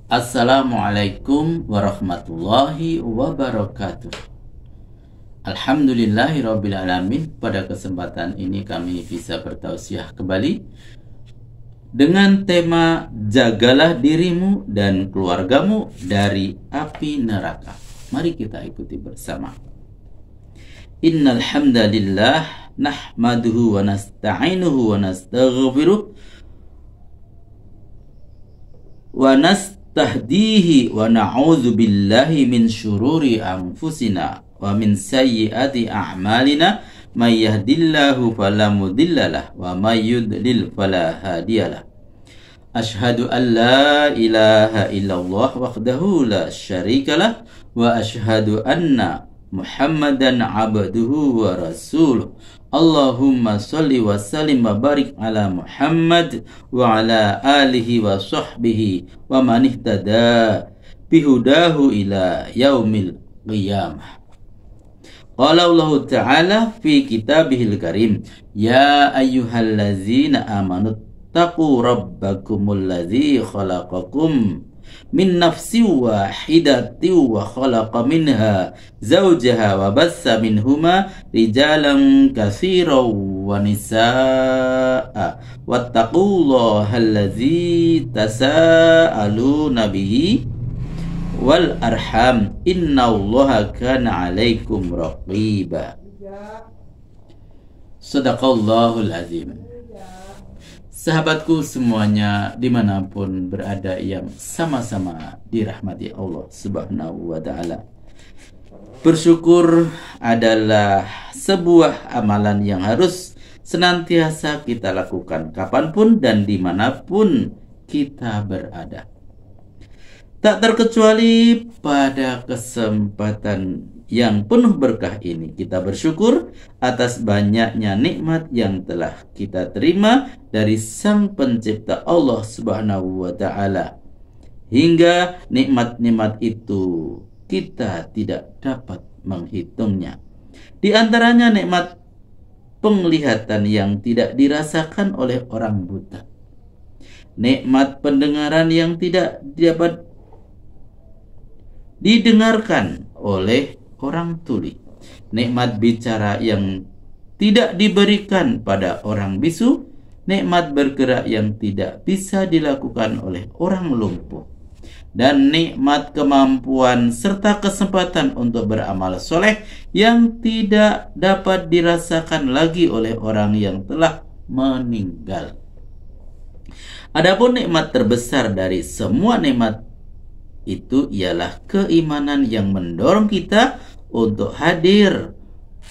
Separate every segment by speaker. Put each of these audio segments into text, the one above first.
Speaker 1: Assalamualaikum warahmatullahi wabarakatuh. Alhamdulillahirrabbilalamin. Pada kesempatan ini kami bisa bertausiah kembali dengan tema jagalah dirimu dan keluargamu dari api neraka. Mari kita ikuti bersama. Innal hamdalillah nahmaduhu wa nasta'inuhu wa nastaghfiruh wa tahdihi wa na'udzu billahi min syururi anfusina wa min sayyiati a'malina may yahdihillahu fala mudhillalah wa may yudlil fala hadiyalah. Asyhadu an la ilaha illallah wahdahu la syarikalah wa asyhadu anna Muhammadan abduhu wa rasuluh. Allahumma salli wa sallim wa barik ala Muhammad wa ala alihi wa sahbihi wa man ihtada bihudahu ila yaumil qiyamah. Qala Allah Ta'ala fi kitabihil karim, ya ayyuhallazina amanu taqu rabbakumul ladzi khalaqakum min nafsin wahidatin wa khalaqa minha zawjaha wa bassa minhuma rijalan katsiran wa nisaa wattaqullaha allazi tasaaluna bihi wal arham innallaha kana 'alaikum raqiba. Shadaqallahul azim. Sahabatku semuanya dimanapun berada yang sama-sama dirahmati Allah Subhanahu wa ta'ala. Bersyukur adalah sebuah amalan yang harus senantiasa kita lakukan kapanpun dan dimanapun kita berada. Tak terkecuali pada kesempatan yang penuh berkah ini, kita bersyukur atas banyaknya nikmat yang telah kita terima dari Sang Pencipta Allah Subhanahu wa ta'ala. Hingga nikmat-nikmat itu kita tidak dapat menghitungnya. Di antaranya nikmat penglihatan yang tidak dirasakan oleh orang buta. Nikmat pendengaran yang tidak dapat didengarkan oleh orang tuli. Nikmat bicara yang tidak diberikan pada orang bisu. Nikmat bergerak yang tidak bisa dilakukan oleh orang lumpuh. Dan nikmat kemampuan serta kesempatan untuk beramal soleh yang tidak dapat dirasakan lagi oleh orang yang telah meninggal. Adapun nikmat terbesar dari semua nikmat itu ialah keimanan yang mendorong kita untuk hadir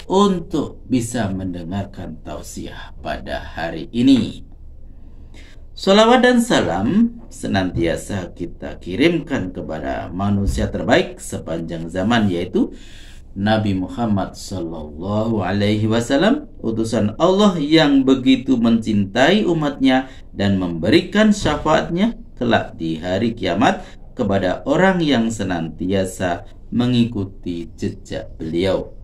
Speaker 1: untuk bisa mendengarkan tausiah pada hari ini. Salawat dan salam senantiasa kita kirimkan kepada manusia terbaik sepanjang zaman, yaitu Nabi Muhammad sallallahu alaihi wasallam, utusan Allah yang begitu mencintai umatnya dan memberikan syafaatnya kelak di hari kiamat kepada orang yang senantiasa mengikuti jejak beliau.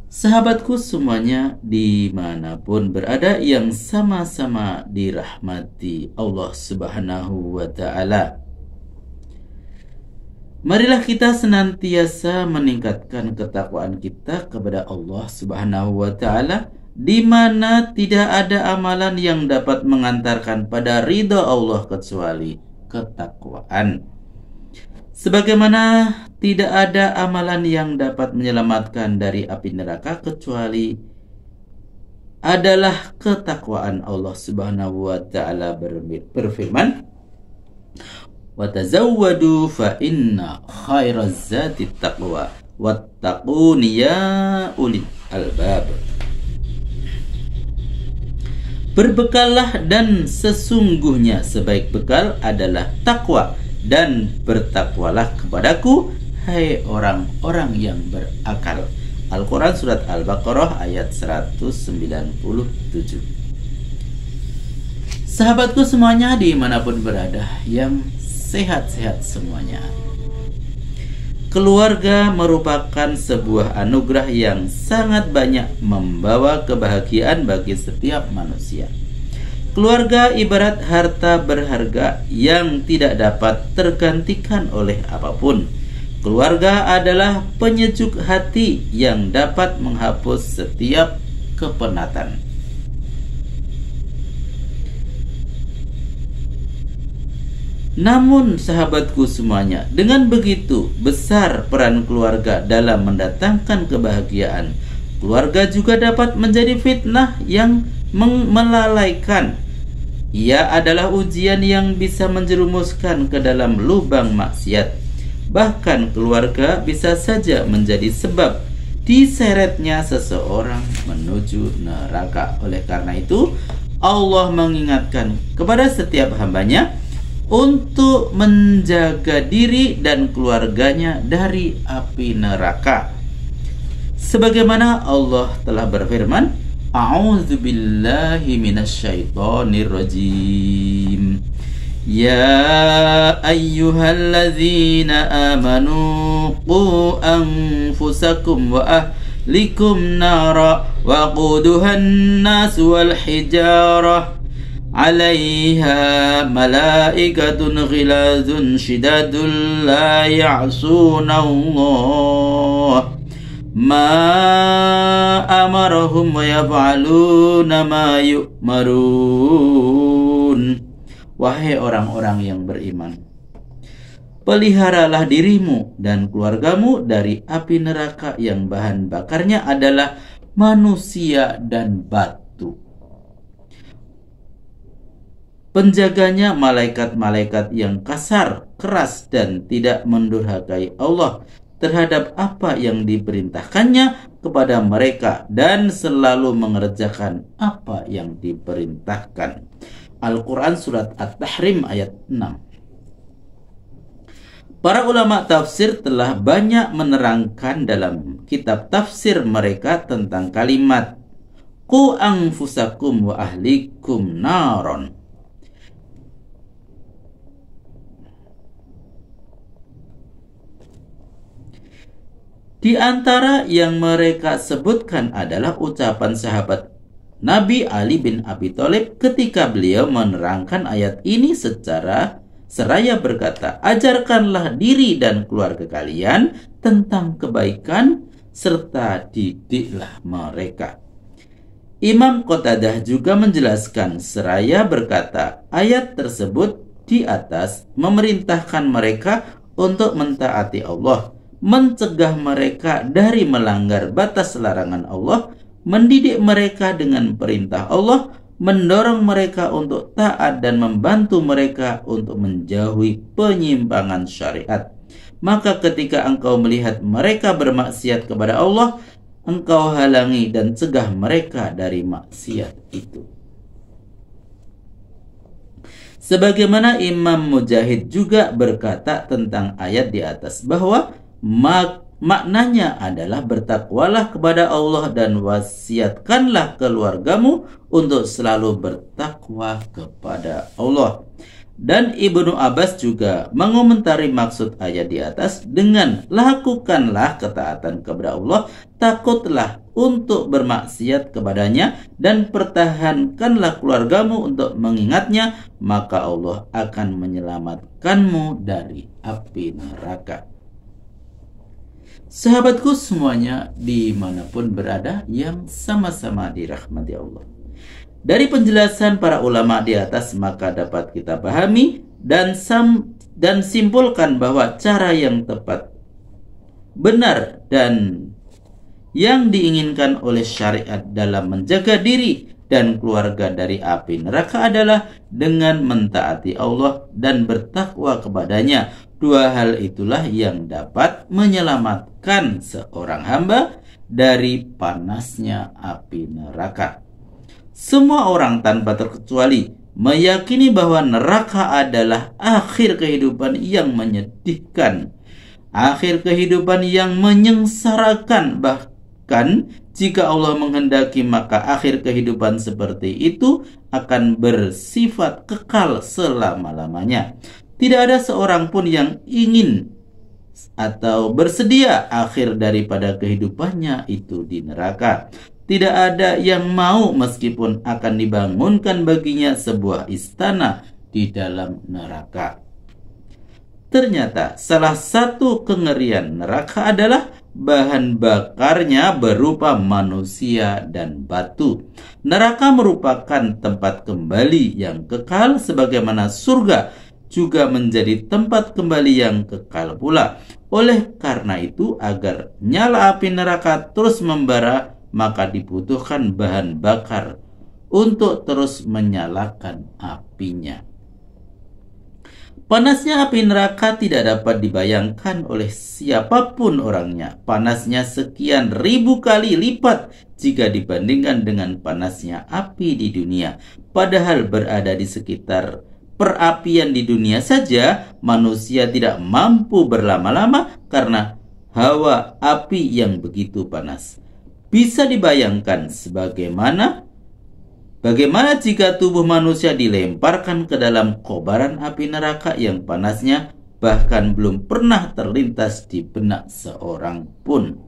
Speaker 1: Sahabatku semuanya dimanapun berada yang sama-sama dirahmati Allah Subhanahu wa ta'ala. Marilah kita senantiasa meningkatkan ketakwaan kita kepada Allah Subhanahu wa ta'ala, di mana tidak ada amalan yang dapat mengantarkan pada ridha Allah kecuali ketakwaan. Sebagaimana tidak ada amalan yang dapat menyelamatkan dari api neraka kecuali adalah ketakwaan. Allah Subhanahu wa ta'ala berfirman, wa tazawwadu fa inna khairaz zati taqwa wattaquni ya ulil albab. Berbekallah dan sesungguhnya sebaik bekal adalah takwa, dan bertakwalah kepadaku hai orang-orang yang berakal. Al-Quran Surat Al-Baqarah ayat 197. Sahabatku semuanya dimanapun berada yang sehat-sehat semuanya, keluarga merupakan sebuah anugerah yang sangat banyak membawa kebahagiaan bagi setiap manusia. Keluarga ibarat harta berharga yang tidak dapat tergantikan oleh apapun. Keluarga adalah penyejuk hati yang dapat menghapus setiap kepenatan. Namun sahabatku semuanya, dengan begitu besar peran keluarga dalam mendatangkan kebahagiaan, keluarga juga dapat menjadi fitnah yang melalaikan. Ia adalah ujian yang bisa menjerumuskan ke dalam lubang maksiat. Bahkan keluarga bisa saja menjadi sebab diseretnya seseorang menuju neraka. Oleh karena itu, Allah mengingatkan kepada setiap hambanya untuk menjaga diri dan keluarganya dari api neraka. Sebagaimana Allah telah berfirman, A'udzu billahi minasyaitonir rajim. Ya ayyuhalladzina amanu qu anfusakum wa ahlikum nara wa quduhan nas wal hijarah 'alaiha malaikatun ghilazun shidadun la ya'sunallah ma amarahum wa yaf'aluna ma yu'marun. Wahai orang-orang yang beriman, peliharalah dirimu dan keluargamu dari api neraka yang bahan bakarnya adalah manusia dan batu. Penjaganya malaikat-malaikat yang kasar, keras, dan tidak mendurhakai Allah terhadap apa yang diperintahkannya kepada mereka dan selalu mengerjakan apa yang diperintahkan. Al-Quran Surat At-Tahrim ayat 6. Para ulama tafsir telah banyak menerangkan dalam kitab tafsir mereka tentang kalimat Qu anfusakum wa ahlikum naron. Di antara yang mereka sebutkan adalah ucapan sahabat Nabi Ali bin Abi Thalib ketika beliau menerangkan ayat ini secara seraya berkata, ajarkanlah diri dan keluarga kalian tentang kebaikan serta didiklah mereka. Imam Qatadah juga menjelaskan seraya berkata, ayat tersebut di atas memerintahkan mereka untuk mentaati Allah, mencegah mereka dari melanggar batas larangan Allah, mendidik mereka dengan perintah Allah, mendorong mereka untuk taat dan membantu mereka untuk menjauhi penyimpangan syariat. Maka ketika engkau melihat mereka bermaksiat kepada Allah, engkau halangi dan cegah mereka dari maksiat itu. Sebagaimana Imam Mujahid juga berkata tentang ayat di atas bahwa maknanya adalah bertakwalah kepada Allah dan wasiatkanlah keluargamu untuk selalu bertakwa kepada Allah. Dan Ibnu Abbas juga mengomentari maksud ayat di atas dengan lakukanlah ketaatan kepada Allah, takutlah untuk bermaksiat kepadanya, dan pertahankanlah keluargamu untuk mengingatnya, maka Allah akan menyelamatkanmu dari api neraka. Sahabatku semuanya dimanapun berada yang sama-sama dirahmati Allah, dari penjelasan para ulama di atas maka dapat kita pahami dan simpulkan bahwa cara yang tepat, benar, dan yang diinginkan oleh syariat dalam menjaga diri dan keluarga dari api neraka adalah dengan mentaati Allah dan bertakwa kepadanya. Dua hal itulah yang dapat menyelamatkan seorang hamba dari panasnya api neraka. Semua orang tanpa terkecuali meyakini bahwa neraka adalah akhir kehidupan yang menyedihkan, akhir kehidupan yang menyengsarakan. Bahkan jika Allah menghendaki, maka akhir kehidupan seperti itu akan bersifat kekal selama-lamanya. Tidak ada seorang pun yang ingin atau bersedia akhir daripada kehidupannya itu di neraka. Tidak ada yang mau meskipun akan dibangunkan baginya sebuah istana di dalam neraka. Ternyata salah satu kengerian neraka adalah bahan bakarnya berupa manusia dan batu. Neraka merupakan tempat kembali yang kekal sebagaimana surga juga menjadi tempat kembali yang kekal pula. Oleh karena itu, agar nyala api neraka terus membara, maka dibutuhkan bahan bakar untuk terus menyalakan apinya. Panasnya api neraka tidak dapat dibayangkan oleh siapapun orangnya. Panasnya sekian ribu kali lipat jika dibandingkan dengan panasnya api di dunia. Padahal berada di sekitar perapian di dunia saja, manusia tidak mampu berlama-lama karena hawa api yang begitu panas. Bisa dibayangkan Bagaimana jika tubuh manusia dilemparkan ke dalam kobaran api neraka yang panasnya bahkan belum pernah terlintas di benak seorang pun?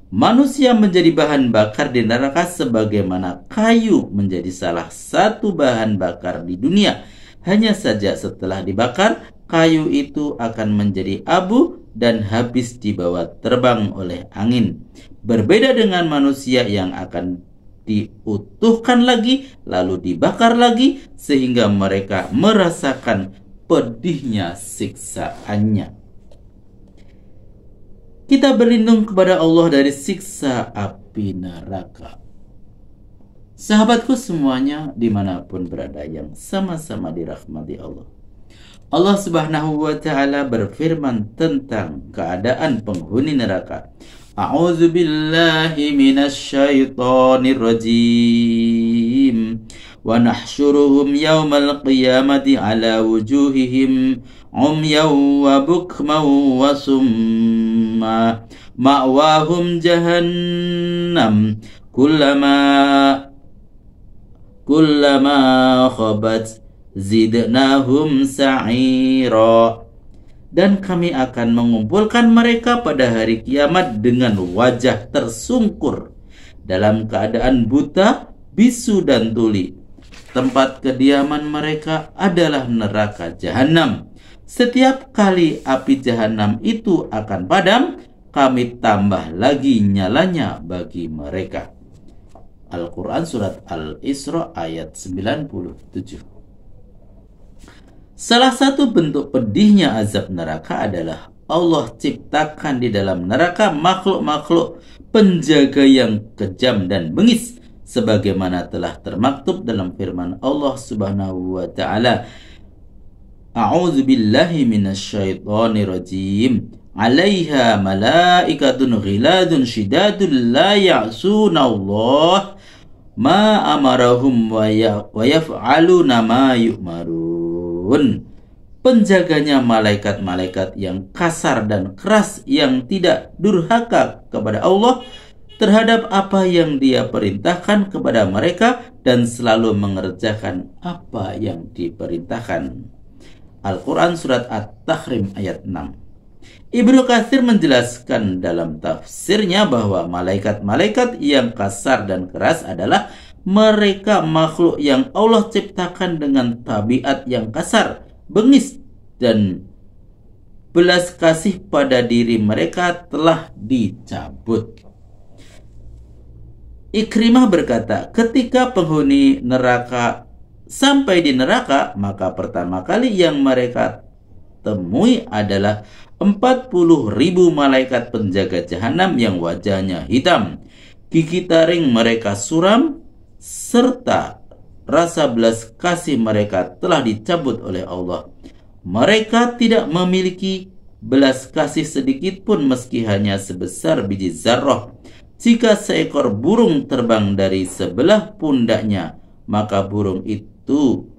Speaker 1: Manusia menjadi bahan bakar di neraka sebagaimana kayu menjadi salah satu bahan bakar di dunia. Hanya saja setelah dibakar, kayu itu akan menjadi abu dan habis dibawa terbang oleh angin. Berbeda dengan manusia yang akan diutuhkan lagi, lalu dibakar lagi, sehingga mereka merasakan pedihnya siksaannya. Kita berlindung kepada Allah dari siksa api neraka. Sahabatku semuanya dimanapun berada yang sama-sama dirahmati Allah. Allah Subhanahu wa ta'ala berfirman tentang keadaan penghuni neraka. A'udzu billahi minasy syaithanir rajim. Wa nahsyuruhum yaumal qiyamati ala wujuhihim umyan wa bukman wa summa ma'wahum jahannam kullama khabat zidnahum sa'ira. Dan kami akan mengumpulkan mereka pada hari kiamat dengan wajah tersungkur, dalam keadaan buta, bisu dan tuli. Tempat kediaman mereka adalah neraka jahanam. Setiap kali api jahanam itu akan padam, kami tambah lagi nyalanya bagi mereka. Al-Quran Surat Al-Isra ayat 97. Salah satu bentuk pedihnya azab neraka adalah Allah ciptakan di dalam neraka makhluk-makhluk penjaga yang kejam dan bengis, sebagaimana telah termaktub dalam firman Allah Subhanahu wa ta'ala. A'udzu billahi minasyaitonir rajim. 'Alaiha malaikatun ghiladun syidadun la ya'suna Allah ma amarahum wa yaf'aluna ma yu'marun. Penjaganya malaikat-malaikat yang kasar dan keras, yang tidak durhaka kepada Allah terhadap apa yang Dia perintahkan kepada mereka dan selalu mengerjakan apa yang diperintahkan. Al-Quran Surat At-Tahrim ayat 6. Ibnu Katsir menjelaskan dalam tafsirnya bahwa malaikat-malaikat yang kasar dan keras adalah mereka makhluk yang Allah ciptakan dengan tabiat yang kasar, bengis, dan belas kasih pada diri mereka telah dicabut. Ikrimah berkata, ketika penghuni neraka sampai di neraka, maka pertama kali yang mereka temui adalah 40.000 malaikat penjaga jahanam yang wajahnya hitam, gigi taring mereka suram, serta rasa belas kasih mereka telah dicabut oleh Allah. Mereka tidak memiliki belas kasih sedikit pun meski hanya sebesar biji zarrah. Jika seekor burung terbang dari sebelah pundaknya, maka burung itu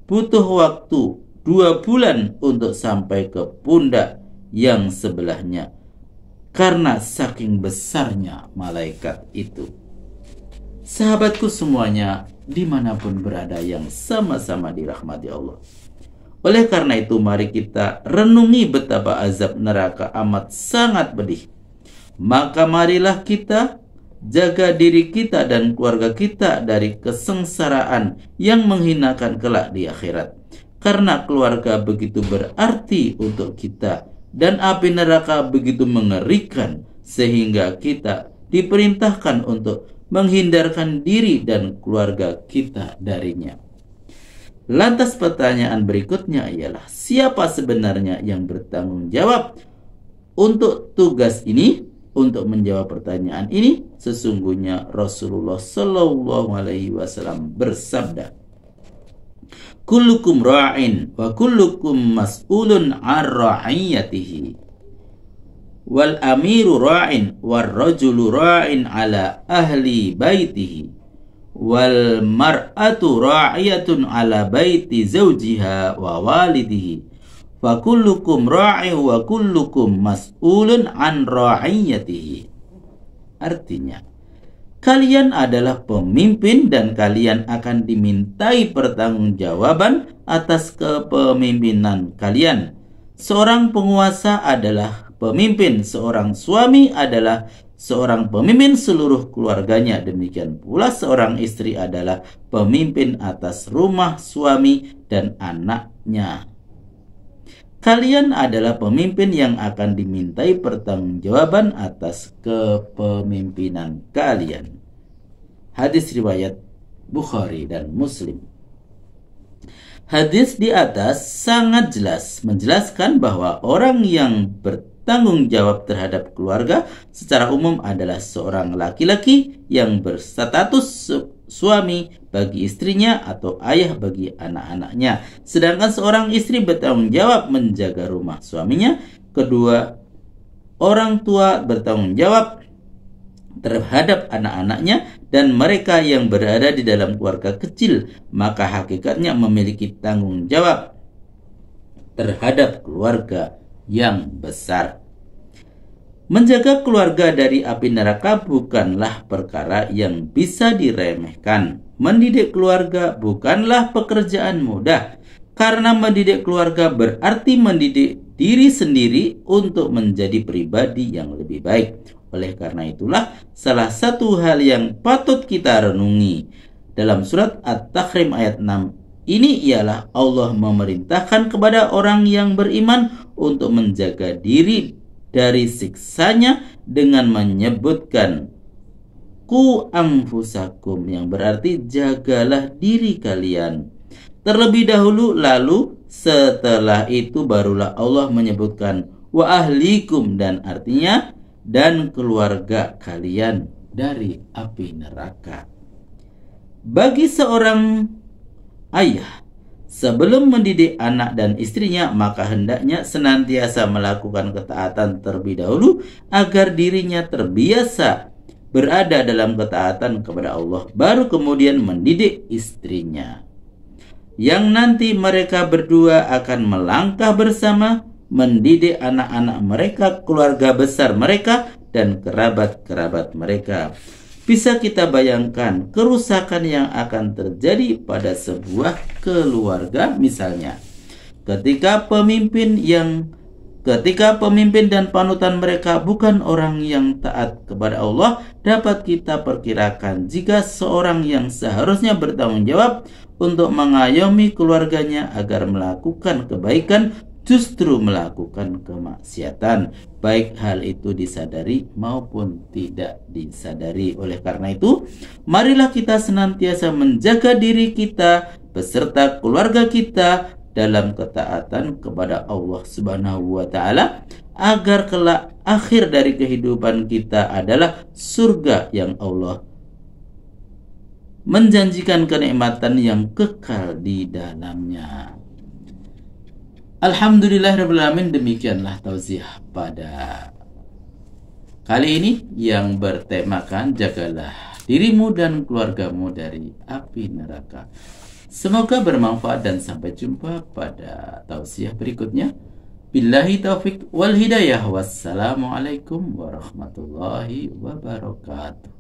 Speaker 1: butuh waktu 2 bulan untuk sampai ke pundak yang sebelahnya, karena saking besarnya malaikat itu. Sahabatku semuanya dimanapun berada yang sama-sama dirahmati Allah. Oleh karena itu, mari kita renungi betapa azab neraka amat sangat pedih. Maka marilah kita jaga diri kita dan keluarga kita dari kesengsaraan yang menghinakan kelak di akhirat. Karena keluarga begitu berarti untuk kita dan api neraka begitu mengerikan sehingga kita diperintahkan untuk menghindarkan diri dan keluarga kita darinya. Lantas pertanyaan berikutnya ialah, siapa sebenarnya yang bertanggung jawab untuk tugas ini? Untuk menjawab pertanyaan ini, sesungguhnya Rasulullah Shallallahu Alaihi Wasallam bersabda, kullukum ra'in wa kullukum mas'ulun an ra'iyatihi wal amiru ra'in war rajulu ra'in ala ahli baitihi wal mar'atu ra'iyatun ala baiti zawjiha wa walidihi fa kullukum ra'in wa kullukum mas'ulun an ra'iyatihi. Artinya, kalian adalah pemimpin dan kalian akan dimintai pertanggungjawaban atas kepemimpinan kalian. Seorang penguasa adalah pemimpin, seorang suami adalah seorang pemimpin seluruh keluarganya. Demikian pula seorang istri adalah pemimpin atas rumah suami dan anaknya. Kalian adalah pemimpin yang akan dimintai pertanggungjawaban atas kepemimpinan kalian. Hadis riwayat Bukhari dan Muslim. Hadis di atas sangat jelas menjelaskan bahwa orang yang bertanggung jawab terhadap keluarga secara umum adalah seorang laki-laki yang berstatus suami bagi istrinya atau ayah bagi anak-anaknya. Sedangkan seorang istri bertanggung jawab menjaga rumah suaminya. Kedua orang tua bertanggung jawab terhadap anak-anaknya dan mereka yang berada di dalam keluarga kecil, maka hakikatnya memiliki tanggung jawab terhadap keluarga yang besar. Menjaga keluarga dari api neraka bukanlah perkara yang bisa diremehkan. Mendidik keluarga bukanlah pekerjaan mudah, karena mendidik keluarga berarti mendidik diri sendiri untuk menjadi pribadi yang lebih baik. Oleh karena itulah, salah satu hal yang patut kita renungi dalam surat At-Tahrim ayat 6 ini ialah Allah memerintahkan kepada orang yang beriman untuk menjaga diri dari siksanya dengan menyebutkan ku anfusakum, yang berarti jagalah diri kalian. Terlebih dahulu, lalu setelah itu barulah Allah menyebutkan wa ahlikum, dan artinya dan keluarga kalian dari api neraka. Bagi seorang ayah, sebelum mendidik anak dan istrinya, maka hendaknya senantiasa melakukan ketaatan terlebih dahulu agar dirinya terbiasa berada dalam ketaatan kepada Allah, baru kemudian mendidik istrinya. Yang nanti mereka berdua akan melangkah bersama mendidik anak-anak mereka, keluarga besar mereka, dan kerabat-kerabat mereka. Bisa kita bayangkan kerusakan yang akan terjadi pada sebuah keluarga, misalnya ketika pemimpin dan panutan mereka bukan orang yang taat kepada Allah. Dapat kita perkirakan jika seorang yang seharusnya bertanggung jawab untuk mengayomi keluarganya agar melakukan kebaikan justru melakukan kemaksiatan, baik hal itu disadari maupun tidak disadari. Oleh karena itu, marilah kita senantiasa menjaga diri kita beserta keluarga kita dalam ketaatan kepada Allah Subhanahu wa taala, agar kelak akhir dari kehidupan kita adalah surga yang Allah menjanjikan kenikmatan yang kekal di dalamnya. Alhamdulillahirrahmanirrahim, demikianlah tausiah pada kali ini yang bertemakan jagalah dirimu dan keluargamu dari api neraka. Semoga bermanfaat dan sampai jumpa pada tausiah berikutnya. Billahi taufik wal hidayah. Wassalamualaikum warahmatullahi wabarakatuh.